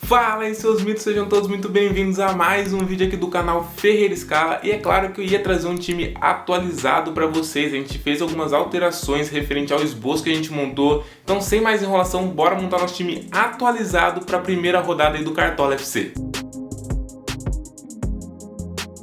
Fala aí seus mitos, sejam todos muito bem-vindos a mais um vídeo aqui do canal Ferreira Scala. E é claro que eu ia trazer um time atualizado para vocês. A gente fez algumas alterações referente ao esboço que a gente montou. Então sem mais enrolação, bora montar nosso time atualizado para a primeira rodada aí do Cartola FC.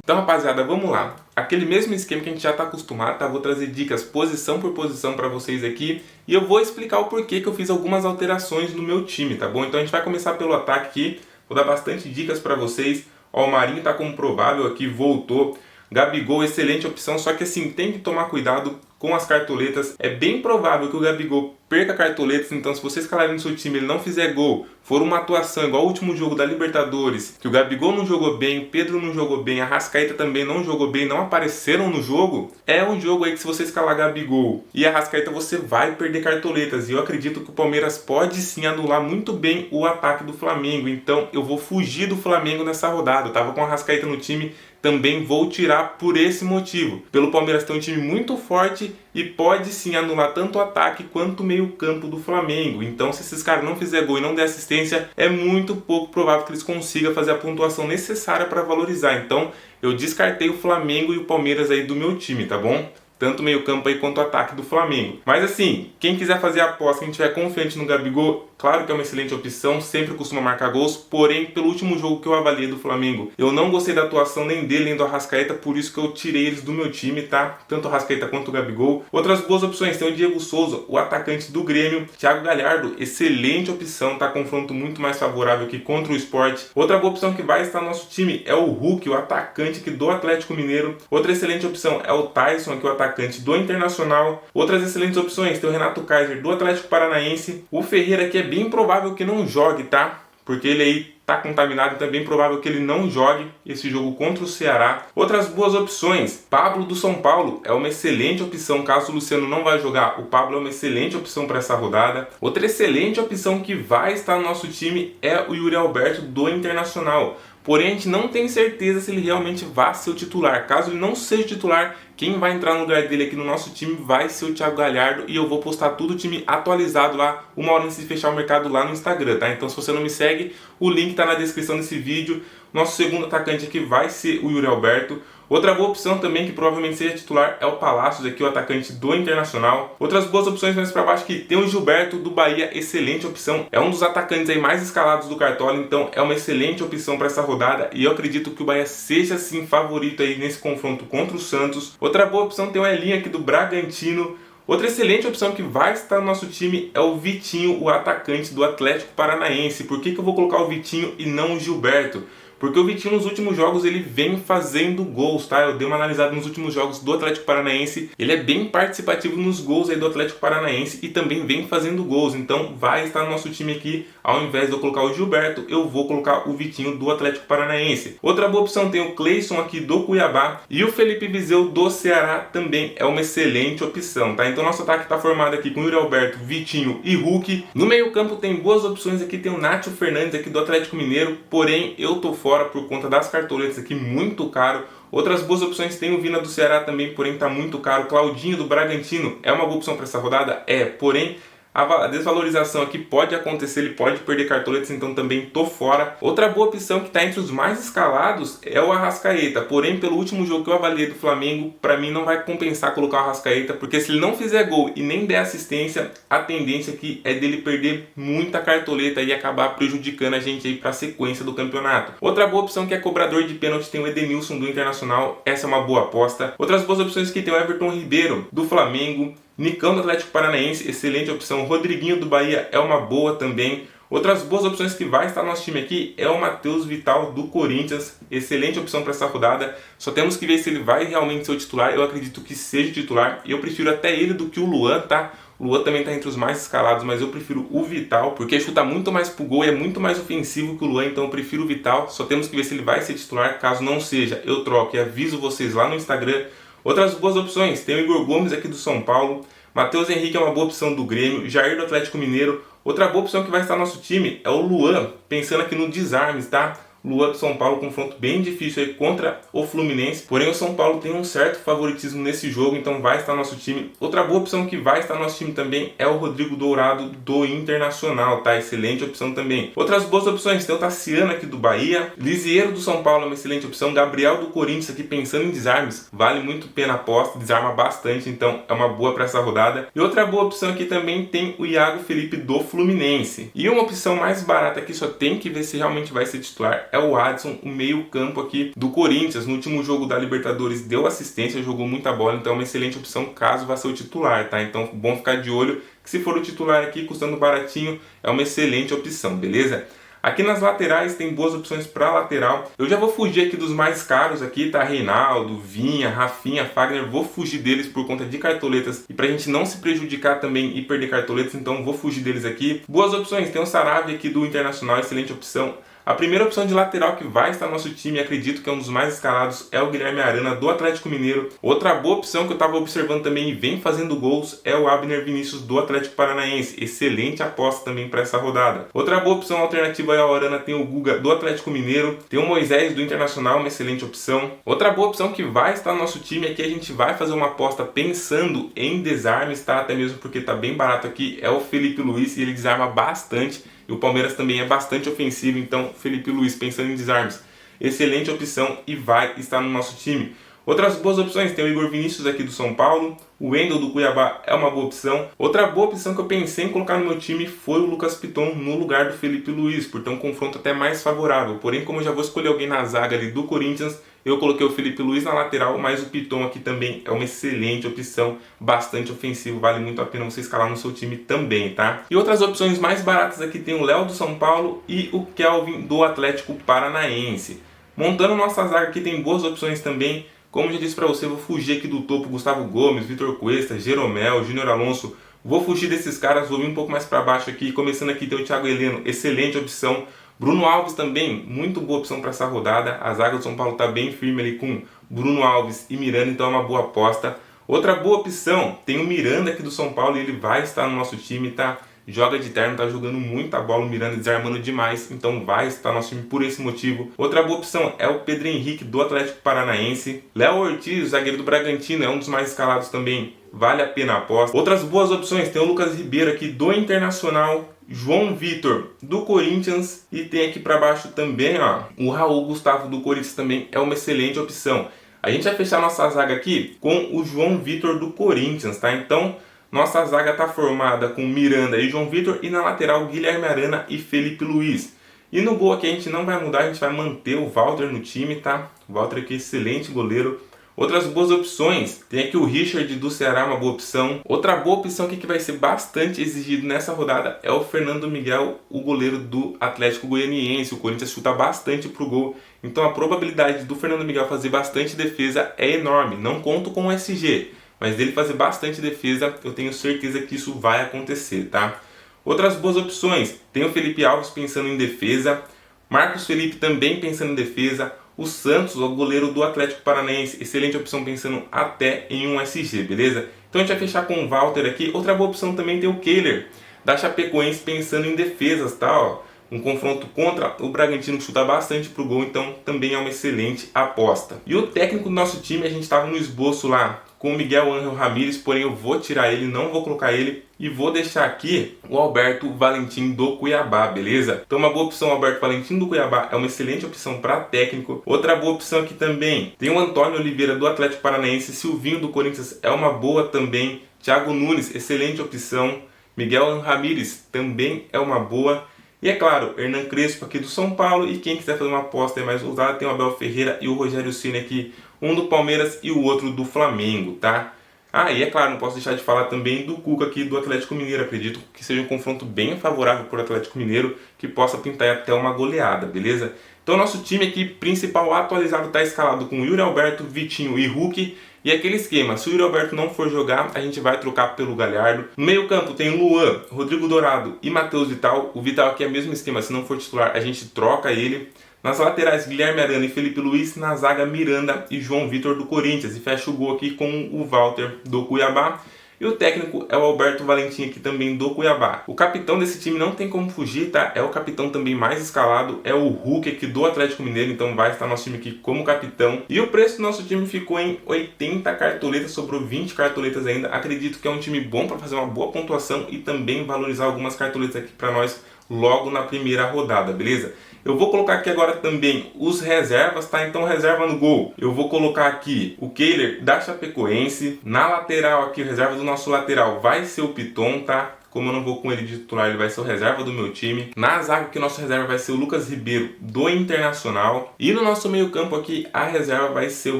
Então rapaziada, vamos lá. Aquele mesmo esquema que a gente já está acostumado, tá? Vou trazer dicas posição por posição para vocês aqui. E eu vou explicar o porquê que eu fiz algumas alterações no meu time, tá bom? Então a gente vai começar pelo ataque aqui. Vou dar bastante dicas para vocês. Ó, o Marinho tá como provável aqui, voltou. Gabigol, excelente opção, só que assim, tem que tomar cuidado com as cartoletas. É bem provável que o Gabigol perca cartoletas, então se você escalar no seu time e ele não fizer gol, for uma atuação igual o último jogo da Libertadores, que o Gabigol não jogou bem, o Pedro não jogou bem, a Arrascaeta também não jogou bem, não apareceram no jogo, é um jogo aí que se você escalar Gabigol e a Arrascaeta você vai perder cartoletas, e eu acredito que o Palmeiras pode sim anular muito bem o ataque do Flamengo, então eu vou fugir do Flamengo nessa rodada. Eu tava com a Arrascaeta no time, também vou tirar por esse motivo. Pelo Palmeiras ter um time muito forte e pode sim anular tanto o ataque quanto o meio campo do Flamengo. Então se esses caras não fizerem gol e não der assistência, é muito pouco provável que eles consigam fazer a pontuação necessária para valorizar. Então eu descartei o Flamengo e o Palmeiras aí do meu time, tá bom? Tanto o meio campo aí quanto o ataque do Flamengo. Mas assim, quem quiser fazer a aposta, quem estiver confiante no Gabigol, claro que é uma excelente opção, sempre costuma marcar gols, porém, pelo último jogo que eu avaliei do Flamengo, eu não gostei da atuação nem dele, nem do Arrascaeta, por isso que eu tirei eles do meu time, tá? Tanto o Arrascaeta quanto o Gabigol. Outras boas opções, tem o Diego Souza, o atacante do Grêmio, Thiago Galhardo, excelente opção, tá? Confronto muito mais favorável que contra o Sport. Outra boa opção que vai estar no nosso time é o Hulk, o atacante aqui do Atlético Mineiro. Outra excelente opção é o Tyson, aqui o atacante do Internacional. Outras excelentes opções, tem o Renato Kaiser do Atlético Paranaense. O Ferreira aqui é bem provável que não jogue, tá? Porque ele aí tá contaminado, então é bem provável que ele não jogue esse jogo contra o Ceará. Outras boas opções, Pablo do São Paulo é uma excelente opção, caso o Luciano não vai jogar, o Pablo é uma excelente opção para essa rodada. Outra excelente opção que vai estar no nosso time é o Yuri Alberto do Internacional. Porém, a gente não tem certeza se ele realmente vai ser o titular. Caso ele não seja o titular, quem vai entrar no lugar dele aqui no nosso time vai ser o Thiago Galhardo. E eu vou postar tudo o time atualizado lá, uma hora antes de fechar o mercado lá no Instagram, tá? Então se você não me segue, o link tá na descrição desse vídeo. Nosso segundo atacante aqui vai ser o Yuri Alberto. Outra boa opção também, que provavelmente seja titular, é o Palácios, aqui o atacante do Internacional. Outras boas opções mais para baixo aqui, tem o Gilberto do Bahia, excelente opção. É um dos atacantes aí mais escalados do Cartola, então é uma excelente opção para essa rodada. E eu acredito que o Bahia seja sim favorito aí nesse confronto contra o Santos. Outra boa opção tem o Elinho aqui do Bragantino. Outra excelente opção que vai estar no nosso time é o Vitinho, o atacante do Atlético Paranaense. Por que eu vou colocar o Vitinho e não o Gilberto? Porque o Vitinho nos últimos jogos ele vem fazendo gols, tá? Eu dei uma analisada nos últimos jogos do Atlético Paranaense. Ele é bem participativo nos gols aí do Atlético Paranaense e também vem fazendo gols. Então vai estar no nosso time aqui. Ao invés de eu colocar o Gilberto, eu vou colocar o Vitinho do Atlético Paranaense. Outra boa opção tem o Cleison aqui do Cuiabá. E o Felipe Viseu do Ceará também é uma excelente opção, tá? Então nosso ataque está formado aqui com o Yuri Alberto, Vitinho e Hulk. No meio campo tem boas opções aqui. Tem o Nátio Fernandes aqui do Atlético Mineiro. Porém, eu tô fora por conta das cartoletas aqui, muito caro. Outras boas opções tem o Vina do Ceará também, porém tá muito caro. Claudinho do Bragantino é uma boa opção para essa rodada? É, porém a desvalorização aqui pode acontecer, ele pode perder cartoletas, então também tô fora. Outra boa opção que está entre os mais escalados é o Arrascaeta, porém pelo último jogo que eu avaliei do Flamengo, para mim não vai compensar colocar o Arrascaeta, porque se ele não fizer gol e nem der assistência, a tendência aqui é dele perder muita cartoleta e acabar prejudicando a gente aí para a sequência do campeonato. Outra boa opção que é cobrador de pênalti tem o Edenilson do Internacional, essa é uma boa aposta. Outras boas opções que tem o Everton Ribeiro do Flamengo, Nicão do Atlético Paranaense, excelente opção. Rodriguinho do Bahia é uma boa também. Outras boas opções que vai estar no nosso time aqui é o Matheus Vital do Corinthians, excelente opção para essa rodada. Só temos que ver se ele vai realmente ser o titular. Eu acredito que seja o titular e eu prefiro até ele do que o Luan, tá? O Luan também está entre os mais escalados, mas eu prefiro o Vital, porque chuta muito mais pro gol e é muito mais ofensivo que o Luan, então eu prefiro o Vital. Só temos que ver se ele vai ser titular. Caso não seja, eu troco e aviso vocês lá no Instagram. Outras boas opções, tem o Igor Gomes aqui do São Paulo, Matheus Henrique é uma boa opção do Grêmio, Jair do Atlético Mineiro. Outra boa opção que vai estar no nosso time é o Luan, pensando aqui no desarmes, tá? Luan do São Paulo, confronto bem difícil aí contra o Fluminense. Porém, o São Paulo tem um certo favoritismo nesse jogo, então vai estar no nosso time. Outra boa opção que vai estar no nosso time também é o Rodrigo Dourado do Internacional, tá? Excelente opção também. Outras boas opções, tem o Tassiano aqui do Bahia, Lisieiro do São Paulo é uma excelente opção, Gabriel do Corinthians aqui pensando em desarmes, vale muito pena a aposta, desarma bastante, então é uma boa para essa rodada. E outra boa opção aqui também tem o Iago Felipe do Fluminense. E uma opção mais barata aqui, só tem que ver se realmente vai ser titular, é o Adson, o meio campo aqui do Corinthians. No último jogo da Libertadores deu assistência, jogou muita bola, então é uma excelente opção caso vá ser o titular, tá? Então bom ficar de olho que se for o titular aqui, custando baratinho, é uma excelente opção, beleza? Aqui nas laterais tem boas opções para lateral. Eu já vou fugir aqui dos mais caros aqui, tá? Reinaldo, Vinha, Rafinha, Fagner, vou fugir deles por conta de cartoletas e pra gente não se prejudicar também e perder cartoletas, então vou fugir deles aqui. Boas opções, tem o Sarabia aqui do Internacional, excelente opção. A primeira opção de lateral que vai estar no nosso time, acredito que é um dos mais escalados, é o Guilherme Arana do Atlético Mineiro. Outra boa opção que eu estava observando também e vem fazendo gols é o Abner Vinícius do Atlético Paranaense. Excelente aposta também para essa rodada. Outra boa opção alternativa ao Arana tem o Guga do Atlético Mineiro. Tem o Moisés do Internacional, uma excelente opção. Outra boa opção que vai estar no nosso time aqui, a gente vai fazer uma aposta pensando em desarmes, tá? Até mesmo porque tá bem barato aqui, é o Felipe Luiz e ele desarma bastante. E o Palmeiras também é bastante ofensivo, então Felipe Luiz pensando em desarmes, excelente opção e vai estar no nosso time. Outras boas opções, tem o Igor Vinícius aqui do São Paulo, o Wendel do Cuiabá é uma boa opção. Outra boa opção que eu pensei em colocar no meu time foi o Lucas Piton no lugar do Felipe Luiz, por ter um confronto até mais favorável. Porém, como eu já vou escolher alguém na zaga ali do Corinthians, eu coloquei o Felipe Luiz na lateral, mas o Piton aqui também é uma excelente opção, bastante ofensivo, vale muito a pena você escalar no seu time também, tá? E outras opções mais baratas aqui tem o Léo do São Paulo e o Kelvin do Atlético Paranaense. Montando nossa zaga aqui tem boas opções também. Como eu já disse para você, eu vou fugir aqui do topo, Gustavo Gomes, Vitor Cuesta, Jeromel, Júnior Alonso. Vou fugir desses caras, vou vir um pouco mais para baixo aqui. Começando aqui tem o Thiago Heleno, excelente opção. Bruno Alves também, muito boa opção para essa rodada. A zaga do São Paulo está bem firme ali com Bruno Alves e Miranda, então é uma boa aposta. Outra boa opção, tem o Miranda aqui do São Paulo e ele vai estar no nosso time, tá? Joga de terno, tá jogando muita bola, o Miranda desarmando demais, então vai estar no nosso time por esse motivo. Outra boa opção é o Pedro Henrique do Atlético Paranaense. Léo Ortiz, zagueiro do Bragantino, é um dos mais escalados também, vale a pena a aposta. Outras boas opções, tem o Lucas Ribeiro aqui do Internacional, João Vitor do Corinthians e tem aqui para baixo também, ó, o Raul Gustavo do Corinthians também é uma excelente opção. A gente vai fechar nossa zaga aqui com o João Vitor do Corinthians, tá? Então, nossa zaga está formada com Miranda e João Vitor e na lateral Guilherme Arana e Felipe Luiz. E no gol aqui a gente não vai mudar, a gente vai manter o Walter no time, tá? O Walter aqui, excelente goleiro. Outras boas opções, tem aqui o Richard do Ceará, uma boa opção. Outra boa opção aqui que vai ser bastante exigido nessa rodada é o Fernando Miguel, o goleiro do Atlético Goianiense. O Corinthians chuta bastante pro gol, então a probabilidade do Fernando Miguel fazer bastante defesa é enorme. Não conto com o SG, mas dele fazer bastante defesa, eu tenho certeza que isso vai acontecer, tá? Outras boas opções, tem o Felipe Alves pensando em defesa, Marcos Felipe também pensando em defesa, o Santos, o goleiro do Atlético Paranaense, excelente opção pensando até em um SG, beleza? Então a gente vai fechar com o Walter aqui. Outra boa opção também tem o Kehler, da Chapecoense, pensando em defesas, tá? Ó, um confronto contra o Bragantino que chuta bastante pro gol, então também é uma excelente aposta. E o técnico do nosso time, a gente estava no esboço lá com o Miguel Ángel Ramírez, porém eu vou tirar ele, não vou colocar ele e vou deixar aqui o Alberto Valentim do Cuiabá, beleza? Então uma boa opção, o Alberto Valentim do Cuiabá é uma excelente opção para técnico. Outra boa opção aqui também, tem o Antônio Oliveira do Atlético Paranaense, Silvinho do Corinthians é uma boa também, Thiago Nunes, excelente opção, Miguel Ángel Ramírez também é uma boa. E é claro, Hernan Crespo aqui do São Paulo, e quem quiser fazer uma aposta mais ousada tem o Abel Ferreira e o Rogério Ceni aqui, um do Palmeiras e o outro do Flamengo, tá? Ah, e é claro, não posso deixar de falar também do Cuca aqui do Atlético Mineiro, acredito que seja um confronto bem favorável para o Atlético Mineiro, que possa pintar até uma goleada, beleza? Então nosso time aqui principal atualizado está escalado com Yuri Alberto, Vitinho e Hulk. E aquele esquema, se o Yuri Alberto não for jogar, a gente vai trocar pelo Galhardo. No meio campo tem Luan, Rodrigo Dourado e Matheus Vital. O Vital aqui é o mesmo esquema, se não for titular, a gente troca ele. Nas laterais, Guilherme Arana e Felipe Luiz. Na zaga, Miranda e João Vitor do Corinthians. E fecha o gol aqui com o Walter do Cuiabá. E o técnico é o Alberto Valentim aqui também do Cuiabá. O capitão desse time não tem como fugir, tá? É o capitão também mais escalado, é o Hulk aqui do Atlético Mineiro, então vai estar nosso time aqui como capitão. E o preço do nosso time ficou em 80 cartoletas, sobrou 20 cartoletas ainda. Acredito que é um time bom para fazer uma boa pontuação e também valorizar algumas cartoletas aqui para nós logo na primeira rodada, beleza? Eu vou colocar aqui agora também os reservas, tá? Então reserva no gol. Eu vou colocar aqui o Kehler da Chapecoense. Na lateral aqui, reserva do nosso lateral vai ser o Piton, tá? Como eu não vou com ele de titular, ele vai ser o reserva do meu time. Na zaga aqui, nosso reserva vai ser o Lucas Ribeiro do Internacional. E no nosso meio campo aqui, a reserva vai ser o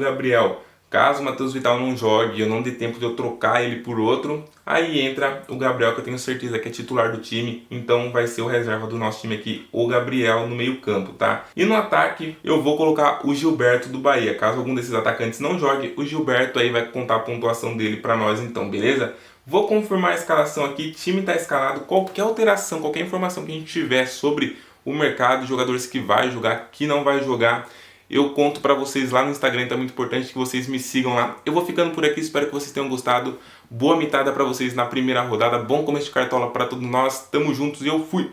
Gabriel. Caso o Matheus Vital não jogue, eu não dê tempo de eu trocar ele por outro, aí entra o Gabriel, que eu tenho certeza que é titular do time, então vai ser o reserva do nosso time aqui, o Gabriel no meio campo, tá? E no ataque, eu vou colocar o Gilberto do Bahia. Caso algum desses atacantes não jogue, o Gilberto aí vai contar a pontuação dele para nós então, beleza? Vou confirmar a escalação aqui, time está escalado, qualquer alteração, qualquer informação que a gente tiver sobre o mercado, jogadores que vai jogar, que não vai jogar, eu conto pra vocês lá no Instagram, então é muito importante que vocês me sigam lá. Eu vou ficando por aqui, espero que vocês tenham gostado. Boa mitada pra vocês na primeira rodada, bom começo de cartola pra todos nós, tamo juntos e eu fui!